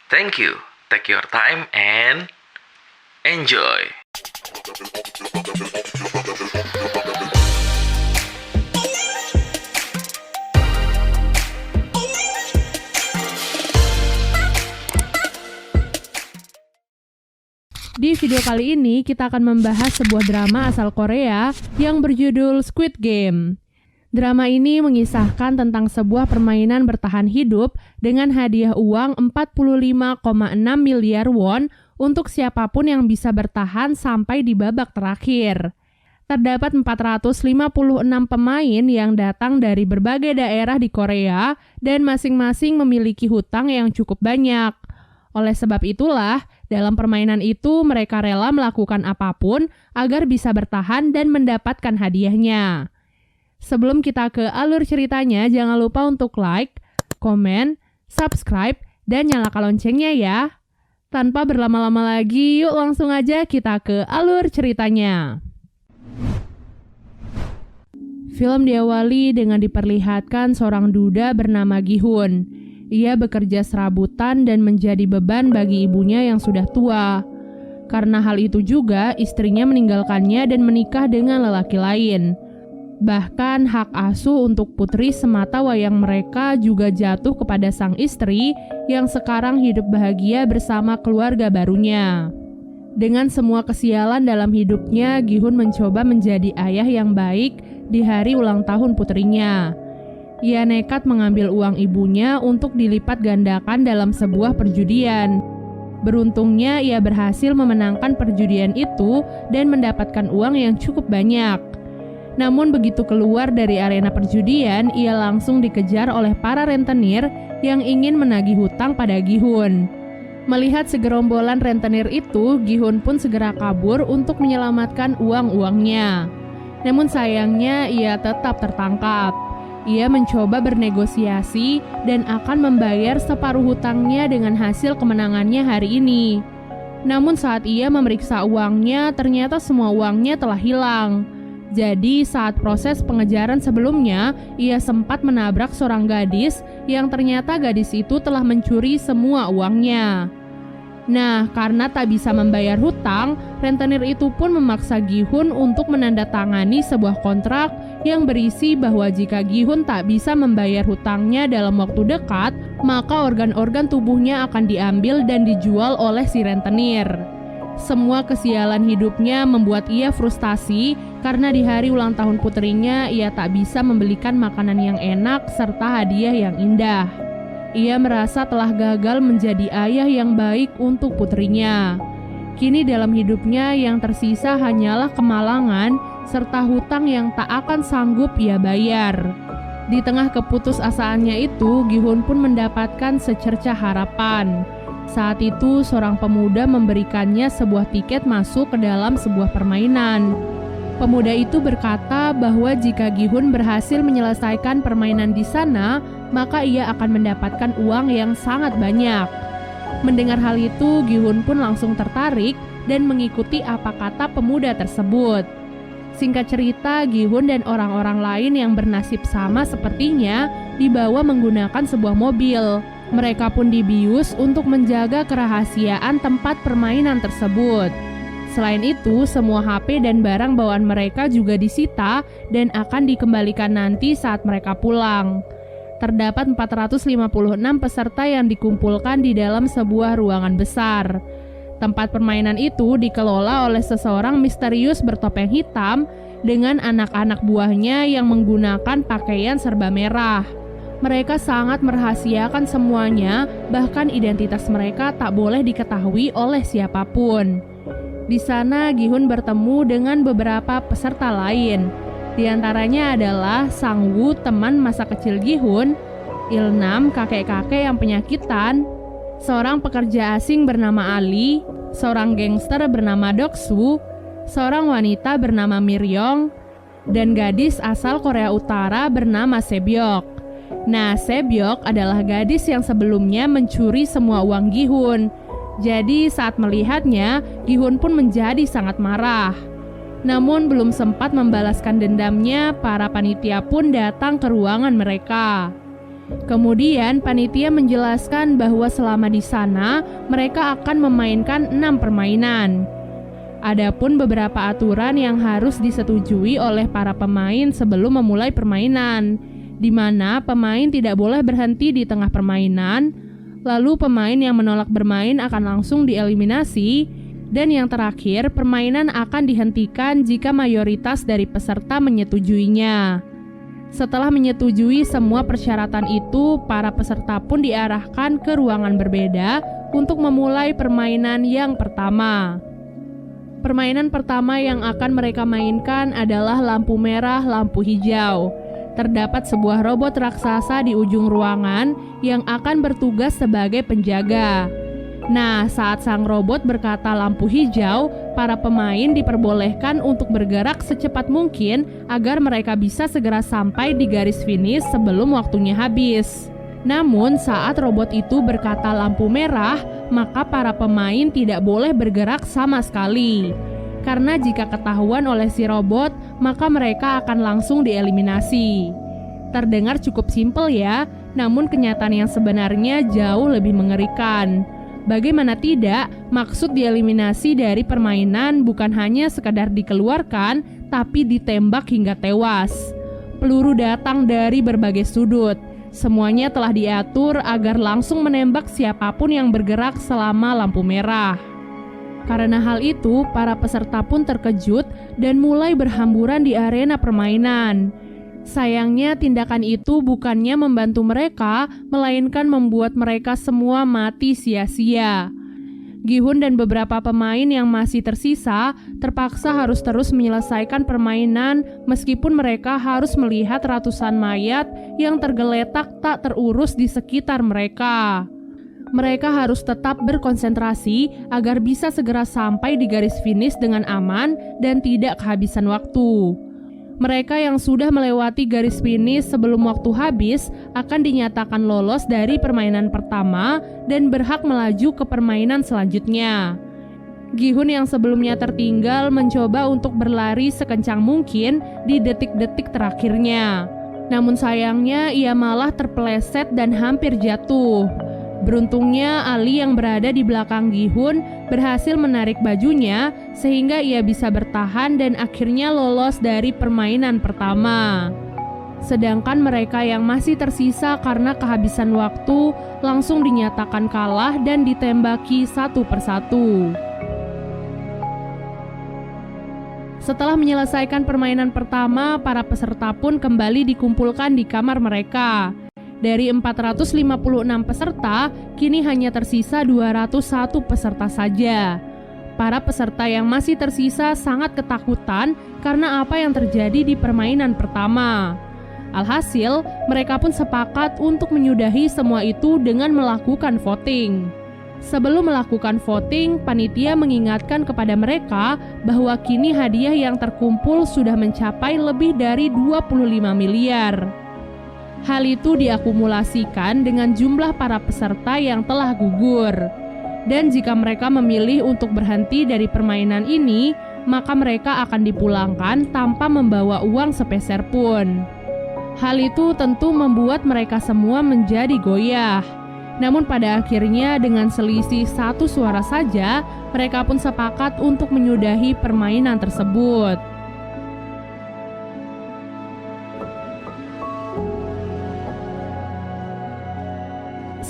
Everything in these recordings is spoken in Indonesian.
Thank you. Take your time and enjoy. Di video kali ini kita akan membahas sebuah drama asal Korea yang berjudul Squid Game. Drama ini mengisahkan tentang sebuah permainan bertahan hidup dengan hadiah uang 45,6 miliar won untuk siapapun yang bisa bertahan sampai di babak terakhir. Terdapat 456 pemain yang datang dari berbagai daerah di Korea dan masing-masing memiliki hutang yang cukup banyak. Oleh sebab itulah, dalam permainan itu mereka rela melakukan apapun agar bisa bertahan dan mendapatkan hadiahnya. Sebelum kita ke alur ceritanya, jangan lupa untuk like, komen, subscribe, dan nyalakan loncengnya ya. Tanpa berlama-lama lagi, yuk langsung aja kita ke alur ceritanya. Film diawali dengan diperlihatkan seorang duda bernama Gi-hun. Ia bekerja serabutan dan menjadi beban bagi ibunya yang sudah tua. Karena hal itu juga, istrinya meninggalkannya dan menikah dengan lelaki lain. Bahkan hak asuh untuk putri semata wayang mereka juga jatuh kepada sang istri yang sekarang hidup bahagia bersama keluarga barunya. Dengan semua kesialan dalam hidupnya, Gi-hun mencoba menjadi ayah yang baik di hari ulang tahun putrinya. Ia nekat mengambil uang ibunya untuk dilipat gandakan dalam sebuah perjudian. Beruntungnya ia berhasil memenangkan perjudian itu dan mendapatkan uang yang cukup banyak. Namun begitu keluar dari arena perjudian, ia langsung dikejar oleh para rentenir yang ingin menagih hutang pada Gi-hun. Melihat segerombolan rentenir itu, Gi-hun pun segera kabur untuk menyelamatkan uang-uangnya. Namun sayangnya ia tetap tertangkap. Ia mencoba bernegosiasi dan akan membayar separuh hutangnya dengan hasil kemenangannya hari ini. Namun saat ia memeriksa uangnya, ternyata semua uangnya telah hilang. Jadi saat proses pengejaran sebelumnya, ia sempat menabrak seorang gadis yang ternyata gadis itu telah mencuri semua uangnya. Nah, karena tak bisa membayar hutang, rentenir itu pun memaksa Gi-hun untuk menandatangani sebuah kontrak yang berisi bahwa jika Gi-hun tak bisa membayar hutangnya dalam waktu dekat, maka organ-organ tubuhnya akan diambil dan dijual oleh si rentenir. Semua kesialan hidupnya membuat ia frustasi karena di hari ulang tahun putrinya ia tak bisa membelikan makanan yang enak serta hadiah yang indah. Ia merasa telah gagal menjadi ayah yang baik untuk putrinya. Kini dalam hidupnya yang tersisa hanyalah kemalangan serta hutang yang tak akan sanggup ia bayar. Di tengah keputusasaannya itu, Gi-hun pun mendapatkan secercah harapan. Saat itu, seorang pemuda memberikannya sebuah tiket masuk ke dalam sebuah permainan. Pemuda itu berkata bahwa jika Gi-hun berhasil menyelesaikan permainan di sana, maka ia akan mendapatkan uang yang sangat banyak. Mendengar hal itu, Gi-hun pun langsung tertarik dan mengikuti apa kata pemuda tersebut. Singkat cerita, Gi-hun dan orang-orang lain yang bernasib sama sepertinya dibawa menggunakan sebuah mobil. Mereka pun dibius untuk menjaga kerahasiaan tempat permainan tersebut. Selain itu, semua HP dan barang bawaan mereka juga disita dan akan dikembalikan nanti saat mereka pulang. Terdapat 456 peserta yang dikumpulkan di dalam sebuah ruangan besar. Tempat permainan itu dikelola oleh seseorang misterius bertopeng hitam dengan anak-anak buahnya yang menggunakan pakaian serba merah. Mereka sangat merahasiakan semuanya, bahkan identitas mereka tak boleh diketahui oleh siapapun. Di sana, Gi-hun bertemu dengan beberapa peserta lain. Di antaranya adalah Sang-woo, teman masa kecil Gi-hun, Il-nam, kakek-kakek yang penyakitan, seorang pekerja asing bernama Ali, seorang gangster bernama Dok-soo, seorang wanita bernama Miryong, dan gadis asal Korea Utara bernama Sebyok. Nah, Sebyok adalah gadis yang sebelumnya mencuri semua uang Gi-hun. Jadi saat melihatnya, Gi-hun pun menjadi sangat marah. Namun belum sempat membalaskan dendamnya, para panitia pun datang ke ruangan mereka. Kemudian panitia menjelaskan bahwa selama di sana mereka akan memainkan 6 permainan. Adapun beberapa aturan yang harus disetujui oleh para pemain sebelum memulai permainan, di mana pemain tidak boleh berhenti di tengah permainan, lalu pemain yang menolak bermain akan langsung dieliminasi, dan yang terakhir, permainan akan dihentikan jika mayoritas dari peserta menyetujuinya. Setelah menyetujui semua persyaratan itu, para peserta pun diarahkan ke ruangan berbeda untuk memulai permainan yang pertama. Permainan pertama yang akan mereka mainkan adalah lampu merah, lampu hijau. Terdapat sebuah robot raksasa di ujung ruangan yang akan bertugas sebagai penjaga. Nah, saat sang robot berkata lampu hijau, para pemain diperbolehkan untuk bergerak secepat mungkin agar mereka bisa segera sampai di garis finish sebelum waktunya habis. Namun, saat robot itu berkata lampu merah, maka para pemain tidak boleh bergerak sama sekali. Karena jika ketahuan oleh si robot, maka mereka akan langsung dieliminasi. Terdengar cukup simpel ya, namun kenyataan yang sebenarnya jauh lebih mengerikan. Bagaimana tidak, maksud dieliminasi dari permainan bukan hanya sekadar dikeluarkan, tapi ditembak hingga tewas. Peluru datang dari berbagai sudut. Semuanya telah diatur agar langsung menembak siapapun yang bergerak selama lampu merah. Karena hal itu, para peserta pun terkejut dan mulai berhamburan di arena permainan. Sayangnya tindakan itu bukannya membantu mereka, melainkan membuat mereka semua mati sia-sia. Gi-hun dan beberapa pemain yang masih tersisa terpaksa harus terus menyelesaikan permainan meskipun mereka harus melihat ratusan mayat yang tergeletak tak terurus di sekitar mereka. Mereka harus tetap berkonsentrasi agar bisa segera sampai di garis finish dengan aman dan tidak kehabisan waktu. Mereka yang sudah melewati garis finish sebelum waktu habis akan dinyatakan lolos dari permainan pertama dan berhak melaju ke permainan selanjutnya. Gi-hun yang sebelumnya tertinggal mencoba untuk berlari sekencang mungkin di detik-detik terakhirnya. Namun sayangnya ia malah terpeleset dan hampir jatuh. Beruntungnya Ali yang berada di belakang Gi-hun berhasil menarik bajunya sehingga ia bisa bertahan dan akhirnya lolos dari permainan pertama. Sedangkan mereka yang masih tersisa karena kehabisan waktu langsung dinyatakan kalah dan ditembaki satu persatu. Setelah menyelesaikan permainan pertama, para peserta pun kembali dikumpulkan di kamar mereka. Dari 456 peserta, kini hanya tersisa 201 peserta saja. Para peserta yang masih tersisa sangat ketakutan karena apa yang terjadi di permainan pertama. Alhasil, mereka pun sepakat untuk menyudahi semua itu dengan melakukan voting. Sebelum melakukan voting, panitia mengingatkan kepada mereka bahwa kini hadiah yang terkumpul sudah mencapai lebih dari 25 miliar. Hal itu diakumulasikan dengan jumlah para peserta yang telah gugur. Dan jika mereka memilih untuk berhenti dari permainan ini, maka mereka akan dipulangkan tanpa membawa uang sepeser pun. Hal itu tentu membuat mereka semua menjadi goyah. Namun pada akhirnya dengan selisih 1 suara saja, mereka pun sepakat untuk menyudahi permainan tersebut.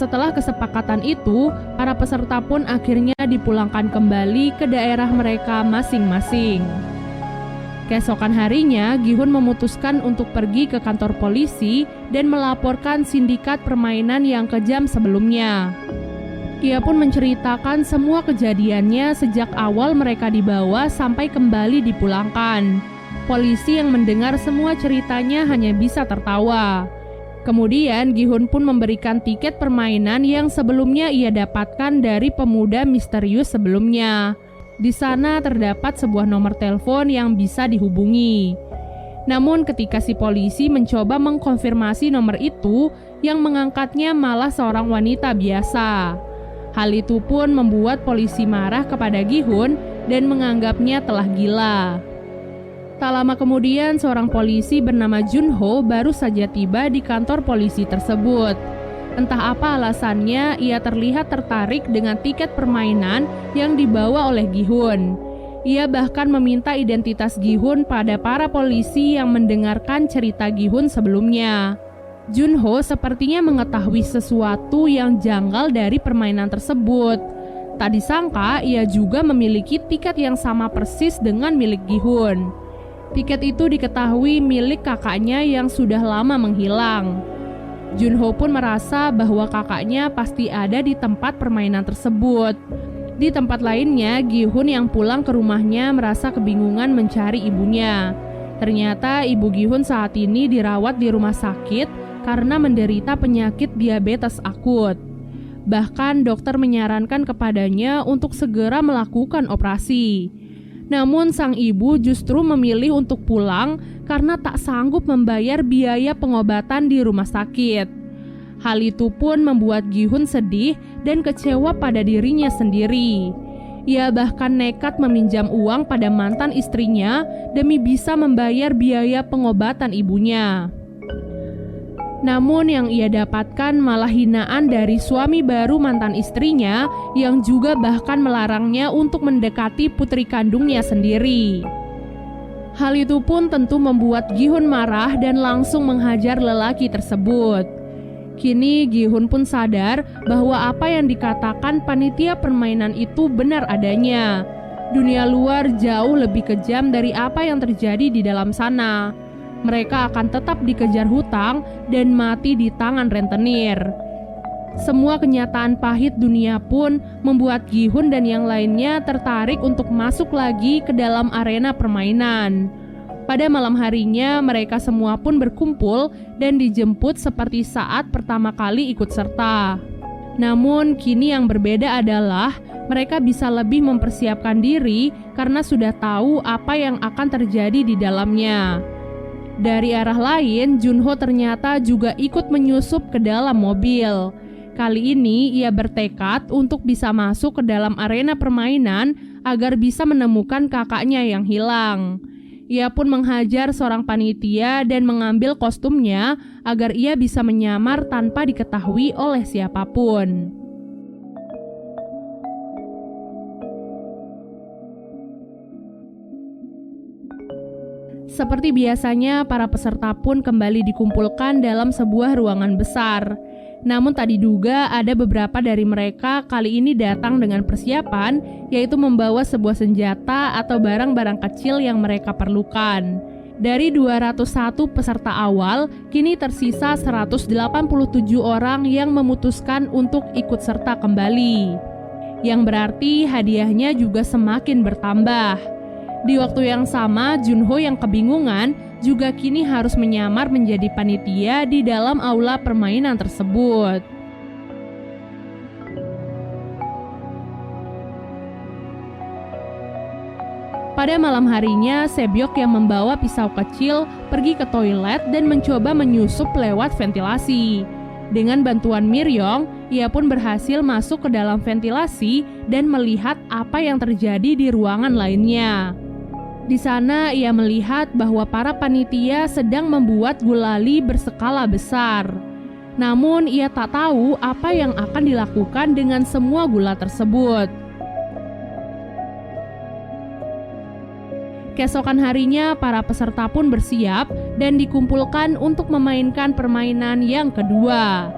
Setelah kesepakatan itu, para peserta pun akhirnya dipulangkan kembali ke daerah mereka masing-masing. Keesokan harinya, Gi-hun memutuskan untuk pergi ke kantor polisi dan melaporkan sindikat permainan yang kejam sebelumnya. Ia pun menceritakan semua kejadiannya sejak awal mereka dibawa sampai kembali dipulangkan. Polisi yang mendengar semua ceritanya hanya bisa tertawa. Kemudian Gi-hun pun memberikan tiket permainan yang sebelumnya ia dapatkan dari pemuda misterius sebelumnya. Di sana terdapat sebuah nomor telepon yang bisa dihubungi. Namun ketika si polisi mencoba mengkonfirmasi nomor itu, yang mengangkatnya malah seorang wanita biasa. Hal itu pun membuat polisi marah kepada Gi-hun dan menganggapnya telah gila. Tak lama kemudian, seorang polisi bernama Junho baru saja tiba di kantor polisi tersebut. Entah apa alasannya, ia terlihat tertarik dengan tiket permainan yang dibawa oleh Gi-hun. Ia bahkan meminta identitas Gi-hun pada para polisi yang mendengarkan cerita Gi-hun sebelumnya. Junho sepertinya mengetahui sesuatu yang janggal dari permainan tersebut. Tak disangka, ia juga memiliki tiket yang sama persis dengan milik Gi-hun. Tiket itu diketahui milik kakaknya yang sudah lama menghilang. Junho pun merasa bahwa kakaknya pasti ada di tempat permainan tersebut. Di tempat lainnya, Gi-hun yang pulang ke rumahnya merasa kebingungan mencari ibunya. Ternyata ibu Gi-hun saat ini dirawat di rumah sakit karena menderita penyakit diabetes akut. Bahkan dokter menyarankan kepadanya untuk segera melakukan operasi. Namun sang ibu justru memilih untuk pulang karena tak sanggup membayar biaya pengobatan di rumah sakit. Hal itu pun membuat Gi-hun sedih dan kecewa pada dirinya sendiri. Ia bahkan nekat meminjam uang pada mantan istrinya demi bisa membayar biaya pengobatan ibunya. Namun yang ia dapatkan malah hinaan dari suami baru mantan istrinya yang juga bahkan melarangnya untuk mendekati putri kandungnya sendiri. Hal itu pun tentu membuat Gi-hun marah dan langsung menghajar lelaki tersebut. Kini Gi-hun pun sadar bahwa apa yang dikatakan panitia permainan itu benar adanya. Dunia luar jauh lebih kejam dari apa yang terjadi di dalam sana. Mereka akan tetap dikejar hutang dan mati di tangan rentenir. Semua kenyataan pahit dunia pun membuat Gi-hun dan yang lainnya tertarik untuk masuk lagi ke dalam arena permainan. Pada malam harinya, mereka semua pun berkumpul dan dijemput seperti saat pertama kali ikut serta. Namun, kini yang berbeda adalah mereka bisa lebih mempersiapkan diri karena sudah tahu apa yang akan terjadi di dalamnya. Dari arah lain, Junho ternyata juga ikut menyusup ke dalam mobil. Kali ini ia bertekad untuk bisa masuk ke dalam arena permainan agar bisa menemukan kakaknya yang hilang. Ia pun menghajar seorang panitia dan mengambil kostumnya agar ia bisa menyamar tanpa diketahui oleh siapapun. Seperti biasanya, para peserta pun kembali dikumpulkan dalam sebuah ruangan besar. Namun tak diduga ada beberapa dari mereka kali ini datang dengan persiapan, yaitu membawa sebuah senjata atau barang-barang kecil yang mereka perlukan. Dari 201 peserta awal, kini tersisa 187 orang yang memutuskan untuk ikut serta kembali. Yang berarti hadiahnya juga semakin bertambah. Di waktu yang sama, Junho yang kebingungan juga kini harus menyamar menjadi panitia di dalam aula permainan tersebut. Pada malam harinya, Sebyok yang membawa pisau kecil pergi ke toilet dan mencoba menyusup lewat ventilasi. Dengan bantuan Miryong, ia pun berhasil masuk ke dalam ventilasi dan melihat apa yang terjadi di ruangan lainnya. Di sana ia melihat bahwa para panitia sedang membuat gulali berskala besar. Namun ia tak tahu apa yang akan dilakukan dengan semua gula tersebut. Keesokan harinya para peserta pun bersiap dan dikumpulkan untuk memainkan permainan yang kedua.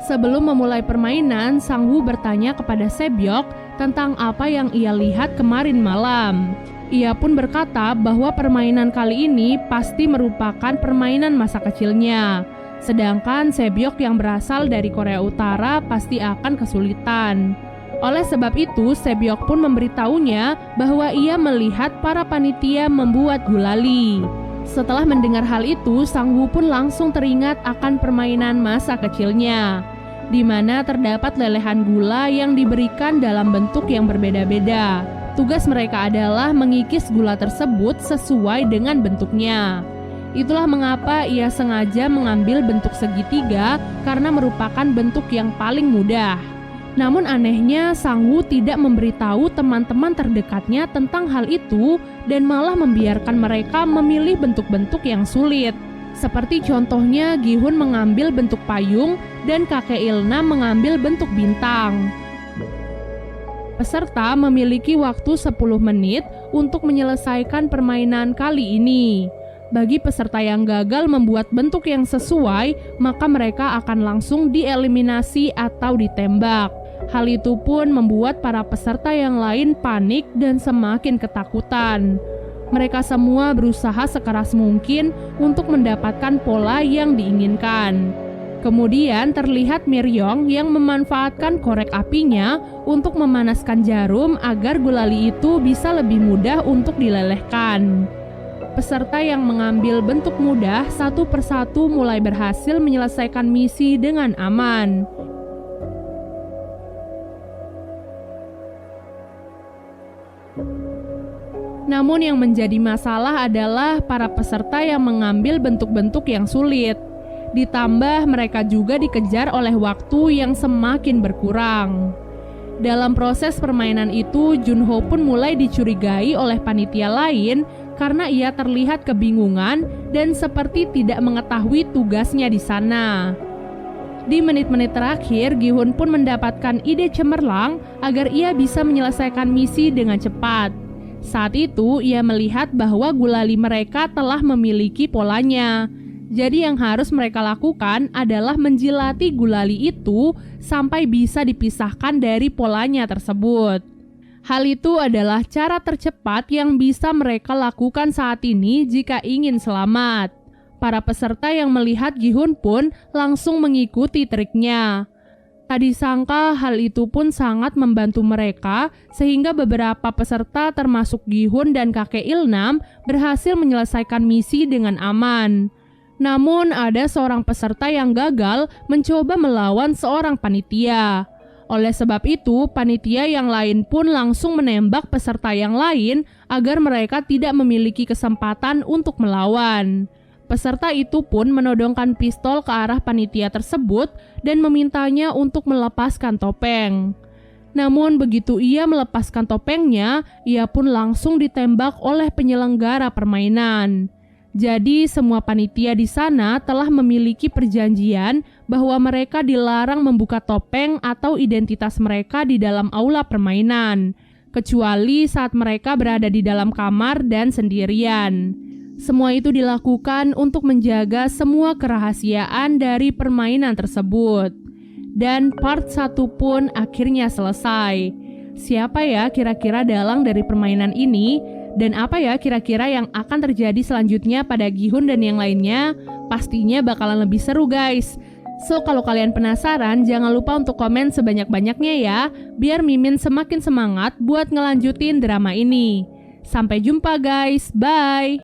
Sebelum memulai permainan, Sang-woo bertanya kepada Sebyok tentang apa yang ia lihat kemarin malam. Ia pun berkata bahwa permainan kali ini pasti merupakan permainan masa kecilnya. Sedangkan Sebyok yang berasal dari Korea Utara pasti akan kesulitan. Oleh sebab itu, Sebyok pun memberitahunya bahwa ia melihat para panitia membuat gulali. Setelah mendengar hal itu, Sang-woo pun langsung teringat akan permainan masa kecilnya, di mana terdapat lelehan gula yang diberikan dalam bentuk yang berbeda-beda. Tugas mereka adalah mengikis gula tersebut sesuai dengan bentuknya. Itulah mengapa ia sengaja mengambil bentuk segitiga karena merupakan bentuk yang paling mudah. Namun anehnya Sang Woo tidak memberitahu teman-teman terdekatnya tentang hal itu dan malah membiarkan mereka memilih bentuk-bentuk yang sulit. Seperti contohnya Gi-hun mengambil bentuk payung dan kakek Il-nam mengambil bentuk bintang. Peserta memiliki waktu 10 menit untuk menyelesaikan permainan kali ini. Bagi peserta yang gagal membuat bentuk yang sesuai, maka mereka akan langsung dieliminasi atau ditembak. Hal itu pun membuat para peserta yang lain panik dan semakin ketakutan. Mereka semua berusaha sekeras mungkin untuk mendapatkan pola yang diinginkan. Kemudian terlihat Miryong yang memanfaatkan korek apinya untuk memanaskan jarum agar gulali itu bisa lebih mudah untuk dilelehkan. Peserta yang mengambil bentuk mudah satu persatu mulai berhasil menyelesaikan misi dengan aman. Namun yang menjadi masalah adalah para peserta yang mengambil bentuk-bentuk yang sulit. Ditambah mereka juga dikejar oleh waktu yang semakin berkurang. Dalam proses permainan itu, Junho pun mulai dicurigai oleh panitia lain karena ia terlihat kebingungan dan seperti tidak mengetahui tugasnya di sana. Di menit-menit terakhir, Gi-hun pun mendapatkan ide cemerlang agar ia bisa menyelesaikan misi dengan cepat. Saat itu, ia melihat bahwa gulali mereka telah memiliki polanya. Jadi yang harus mereka lakukan adalah menjilati gulali itu sampai bisa dipisahkan dari polanya tersebut. Hal itu adalah cara tercepat yang bisa mereka lakukan saat ini jika ingin selamat. Para peserta yang melihat Gi-hun pun langsung mengikuti triknya. Tak disangka hal itu pun sangat membantu mereka sehingga beberapa peserta termasuk Gi-hun dan kakek Il-nam berhasil menyelesaikan misi dengan aman. Namun ada seorang peserta yang gagal mencoba melawan seorang panitia. Oleh sebab itu, panitia yang lain pun langsung menembak peserta yang lain agar mereka tidak memiliki kesempatan untuk melawan. Peserta itu pun menodongkan pistol ke arah panitia tersebut dan memintanya untuk melepaskan topeng. Namun begitu ia melepaskan topengnya, ia pun langsung ditembak oleh penyelenggara permainan. Jadi semua panitia di sana telah memiliki perjanjian bahwa mereka dilarang membuka topeng atau identitas mereka di dalam aula permainan, kecuali saat mereka berada di dalam kamar dan sendirian. Semua itu dilakukan untuk menjaga semua kerahasiaan dari permainan tersebut. Dan part 1 pun akhirnya selesai. Siapa ya kira-kira dalang dari permainan ini? Dan apa ya kira-kira yang akan terjadi selanjutnya pada Gi-hun dan yang lainnya? Pastinya bakalan lebih seru guys. So kalau kalian penasaran, jangan lupa untuk komen sebanyak-banyaknya ya, biar Mimin semakin semangat buat ngelanjutin drama ini. Sampai jumpa guys, bye!